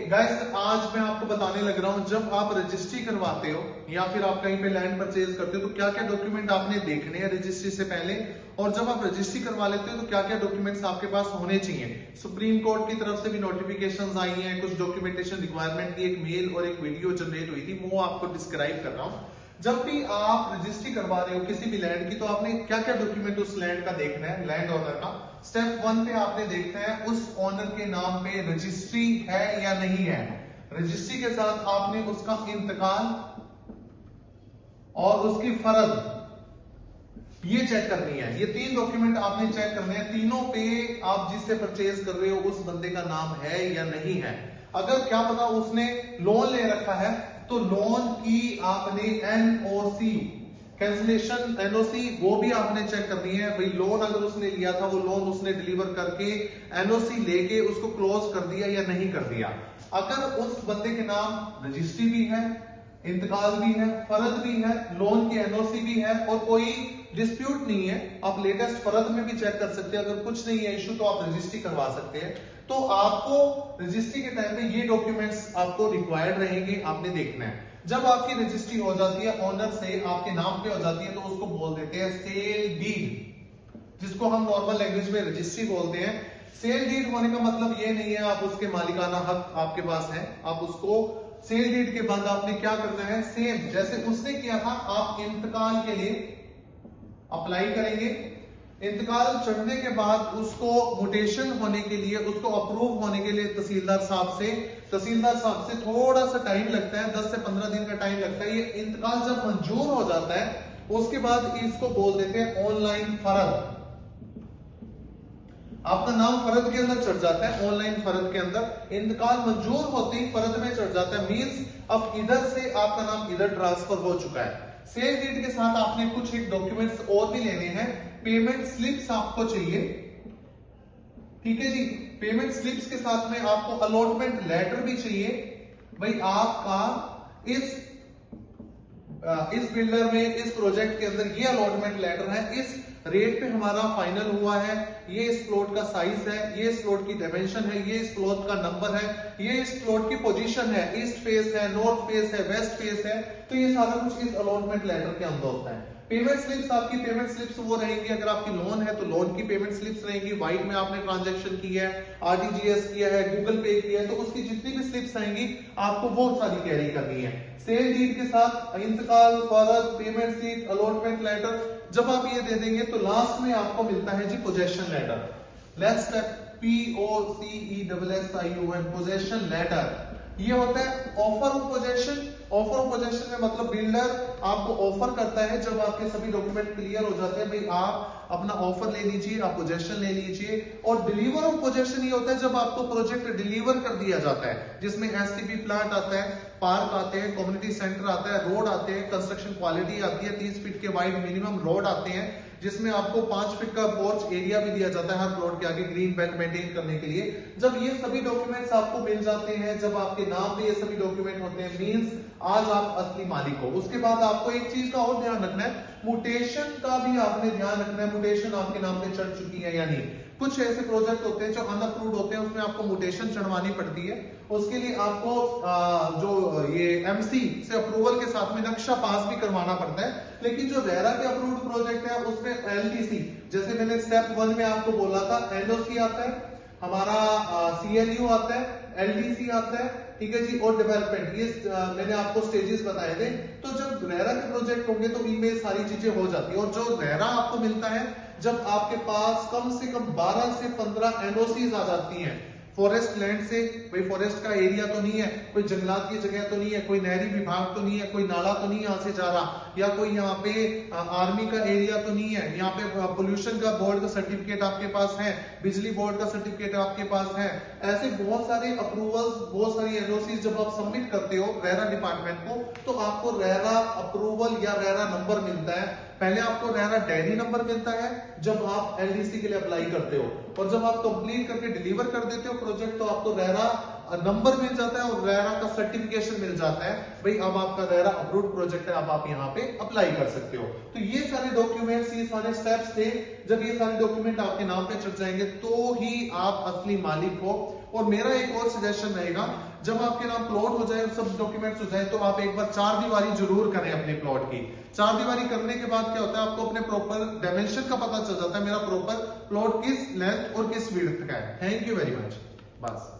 Guys आज मैं आपको बताने लग रहा हूं, जब आप रजिस्ट्री करवाते हो या फिर आप कहीं पे लैंड परचेज करते हो तो क्या क्या डॉक्यूमेंट आपने देखने हैं रजिस्ट्री से पहले, और जब आप रजिस्ट्री करवा लेते हो तो क्या क्या डॉक्यूमेंट्स आपके पास होने चाहिए। सुप्रीम कोर्ट की तरफ से भी नोटिफिकेशंस आई हैं, कुछ डॉक्यूमेंटेशन रिक्वायरमेंट की एक मेल और एक वीडियो जनरेट हुई थी, वो आपको डिस्क्राइब कर रहा हूं। जब भी आप रजिस्ट्री करवा रहे हो किसी भी लैंड की तो आपने क्या क्या डॉक्यूमेंट उस लैंड का देखना है, लैंड ओनर का। स्टेप 1 पे आपने देखना है उस ओनर के नाम पे रजिस्ट्री है या नहीं है। रजिस्ट्री के साथ आपने उसका इंतकाल और उसकी फर्द ये चेक करनी है। ये 3 डॉक्यूमेंट आपने चेक करने हैं। तीनों पे आप जिससे परचेज कर रहे हो उस बंदे का नाम है या नहीं है। अगर क्या पता उसने लोन ले रखा है तो लोन की आपने एनओसी, कैंसिलेशन एनओसी, वो भी आपने चेक करनी है। भाई लोन अगर उसने लिया था वो लोन उसने डिलीवर करके एनओसी लेके उसको क्लोज कर दिया या नहीं कर दिया। अगर उस बंदे के नाम रजिस्ट्री भी है, इंतकाल भी है, फर्द भी है, लोन की एनओसी भी है और कोई डिस्प्यूट नहीं है, आप लेटेस्ट फर्द में भी चेक कर सकते हैं। अगर कुछ नहीं है इशू तो आप रजिस्ट्री करवा सकते हैं। तो आपको रजिस्ट्री के टाइम पे ये डॉक्यूमेंट्स आपको रिक्वायर्ड रहेंगे, आपने देखना है। जब आपकी रजिस्ट्री हो जाती है, ओनर से आपके नाम पे हो जाती है, तो उसको बोल देते हैं सेल डीड, जिसको हम नॉर्मल लैंग्वेज में रजिस्ट्री बोलते हैं। सेल डीड होने का मतलब ये नहीं है आप उसके मालिकाना हक आपके पास है, आप उसको सेल डीड के बाद आपने क्या करना है, सेम जैसे उसने किया था आप इंतकाल के लिए अप्लाई करेंगे। इंतकाल चढ़ने के बाद उसको म्यूटेशन होने के लिए, उसको अप्रूव होने के लिए तहसीलदार साहब से थोड़ा सा टाइम लगता है, 10 से 15 दिन का टाइम लगता है। ये इंतकाल जब मंजूर हो जाता है उसके बाद इसको बोल देते हैं ऑनलाइन फर्द। आपका नाम फर्द के अंदर चढ़ जाता है, ऑनलाइन फर्द के अंदर। इंतकाल मंजूर होते ही फर्द में चढ़ जाता है, मींस अब इधर से आपका नाम इधर ट्रांसफर हो चुका है। सेल डीड के साथ आपने कुछ एक डॉक्यूमेंट्स और भी लेने हैं। पेमेंट स्लिप्स आपको चाहिए, ठीक है जी। पेमेंट स्लिप्स के साथ में आपको अलॉटमेंट लेटर भी चाहिए। भाई आपका इस बिल्डर में, इस प्रोजेक्ट के अंदर ये अलॉटमेंट लेटर है, इस रेट पे हमारा फाइनल हुआ है, ये इस प्लॉट का साइज है, ये इस प्लॉट की डायमेंशन है, ये इस प्लॉट का नंबर है, ये इस प्लॉट की पोजीशन है, ईस्ट फेस है, नॉर्थ फेस है, वेस्ट फेस है। तो ये सारा कुछ इस अलॉटमेंट लेटर के अंदर होता है। पेमेंट स्लिप्स, आपकी पेमेंट स्लिप्स वो रहेंगी, अगर आपकी लोन है तो लोन की पेमेंट स्लिप्स रहेंगी, व्हाइट में आपने ट्रांजैक्शन की है, आरटीजीएस किया है, गूगल पे किया है, तो उसकी जितनी भी स्लिप्स आएंगी आपको वो सारी कैरी करनी है। सेल डीड के साथ इंतकाल, फर्द, पेमेंट स्लिप, अलॉटमेंट लेटर जब आप ये दे देंगे तो लास्ट में आपको मिलता है जी possession letter. Let's step POCESSION, possession letter. ये होता है offer of possession. Offer of possession में मतलब बिल्डर आपको ऑफर करता है, जब आपके सभी डॉक्यूमेंट क्लियर हो जाते हैं, भाई आप अपना ऑफर ले लीजिए, आप पोजेशन ले लीजिए। और डिलीवर ऑफ पोजेशन ये होता है जब आपको प्रोजेक्ट डिलीवर कर दिया जाता है, जिसमें एसटीपी प्लांट आता है, पार्क आते हैं, कम्युनिटी सेंटर आता है, रोड आते हैं, कंस्ट्रक्शन क्वालिटी आती है, 30 फीट के वाइड मिनिमम रोड आते हैं, जिसमें आपको 5 फीट का पोर्च एरिया भी दिया जाता है हर प्लॉट के आगे ग्रीन बेल्ट मेंटेन करने के लिए। जब ये सभी डॉक्यूमेंट्स आपको मिल जाते हैं, जब आपके नाम पे ये सभी डॉक्यूमेंट होते हैं, मींस आज आप असली मालिक हो। उसके बाद आपको एक चीज का और ध्यान रखना है, म्यूटेशन का भी आपने ध्यान रखना है, म्यूटेशन आपके नाम पे चढ़ चुकी है या नहीं। कुछ ऐसे प्रोजेक्ट होते हैं जो अनअप्रूव्ड होते हैं, उसमें आपको म्यूटेशन चढ़वानी पड़ती है। उसके लिए आपको जो ये एमसी से अप्रूवल के साथ में नक्शा पास भी करवाना पड़ता है। लेकिन जो रेरा के अप्रूव्ड प्रोजेक्ट है उसमें एलटीसी, जैसे मैंने स्टेप 1 में आपको बोला था, एनओसी आता है, हमारा सीएलयू आता है, एलडीसी आता है, ठीक है जी, और डेवलपमेंट, ये मैंने आपको स्टेजेस बताए थे। तो जब रेरा के प्रोजेक्ट होंगे तो इनमें सारी चीजें हो जाती है। और जो रेरा आपको मिलता है जब आपके पास कम से कम 12 से 15 एनओसीज आ जाती हैं फॉरेस्ट लैंड से। भाई फॉरेस्ट का एरिया तो नहीं है, कोई जंगलात की जगह तो नहीं है, कोई नहरी विभाग तो नहीं है, कोई नाला तो नहीं यहाँ से जा रहा, या कोई यहाँ पे आर्मी का एरिया तो नहीं है, यहाँ पे पोल्यूशन का बोर्ड का सर्टिफिकेट आपके पास है, बिजली बोर्ड का सर्टिफिकेट आपके पास है। ऐसे बहुत सारे अप्रूवल्स, बहुत सारी एनओसी जब आप सबमिट करते हो रेरा डिपार्टमेंट को, तो आपको रेरा अप्रूवल या रेरा नंबर मिलता है। पहले आपको रेरा डायरी नंबर मिलता है जब आप एलडीसी के लिए अप्लाई करते हो, और जब आप कंप्लीट करके डिलीवर कर देते हो प्रोजेक्ट तो आपको रेरा नंबर मिल जाता है और रेरा का सर्टिफिकेशन मिल जाता है, भाई अब आपका रेरा अप्रूव्ड प्रोजेक्ट है, अब आप यहाँ पे अप्लाई कर सकते हो। तो ये सारे डॉक्यूमेंट्स, ये सारे स्टेप्स थे। जब ये सारे डॉक्यूमेंट आपके नाम पे चढ़ जाएंगे तो ही आप असली मालिक हो। और मेरा एक और सजेशन रहेगा, जब आपके नाम प्लॉट हो जाए, सब डॉक्यूमेंट्स हो जाए, तो आप एक बार 4 दीवारी जरूर करें अपने प्लॉट की। 4 दीवारी करने के बाद क्या होता है, आपको अपने प्रॉपर डायमेंशन का पता चल जाता है, मेरा प्रॉपर प्लॉट किस लेंथ और किस विड्थ का है। Thank you very much. बस।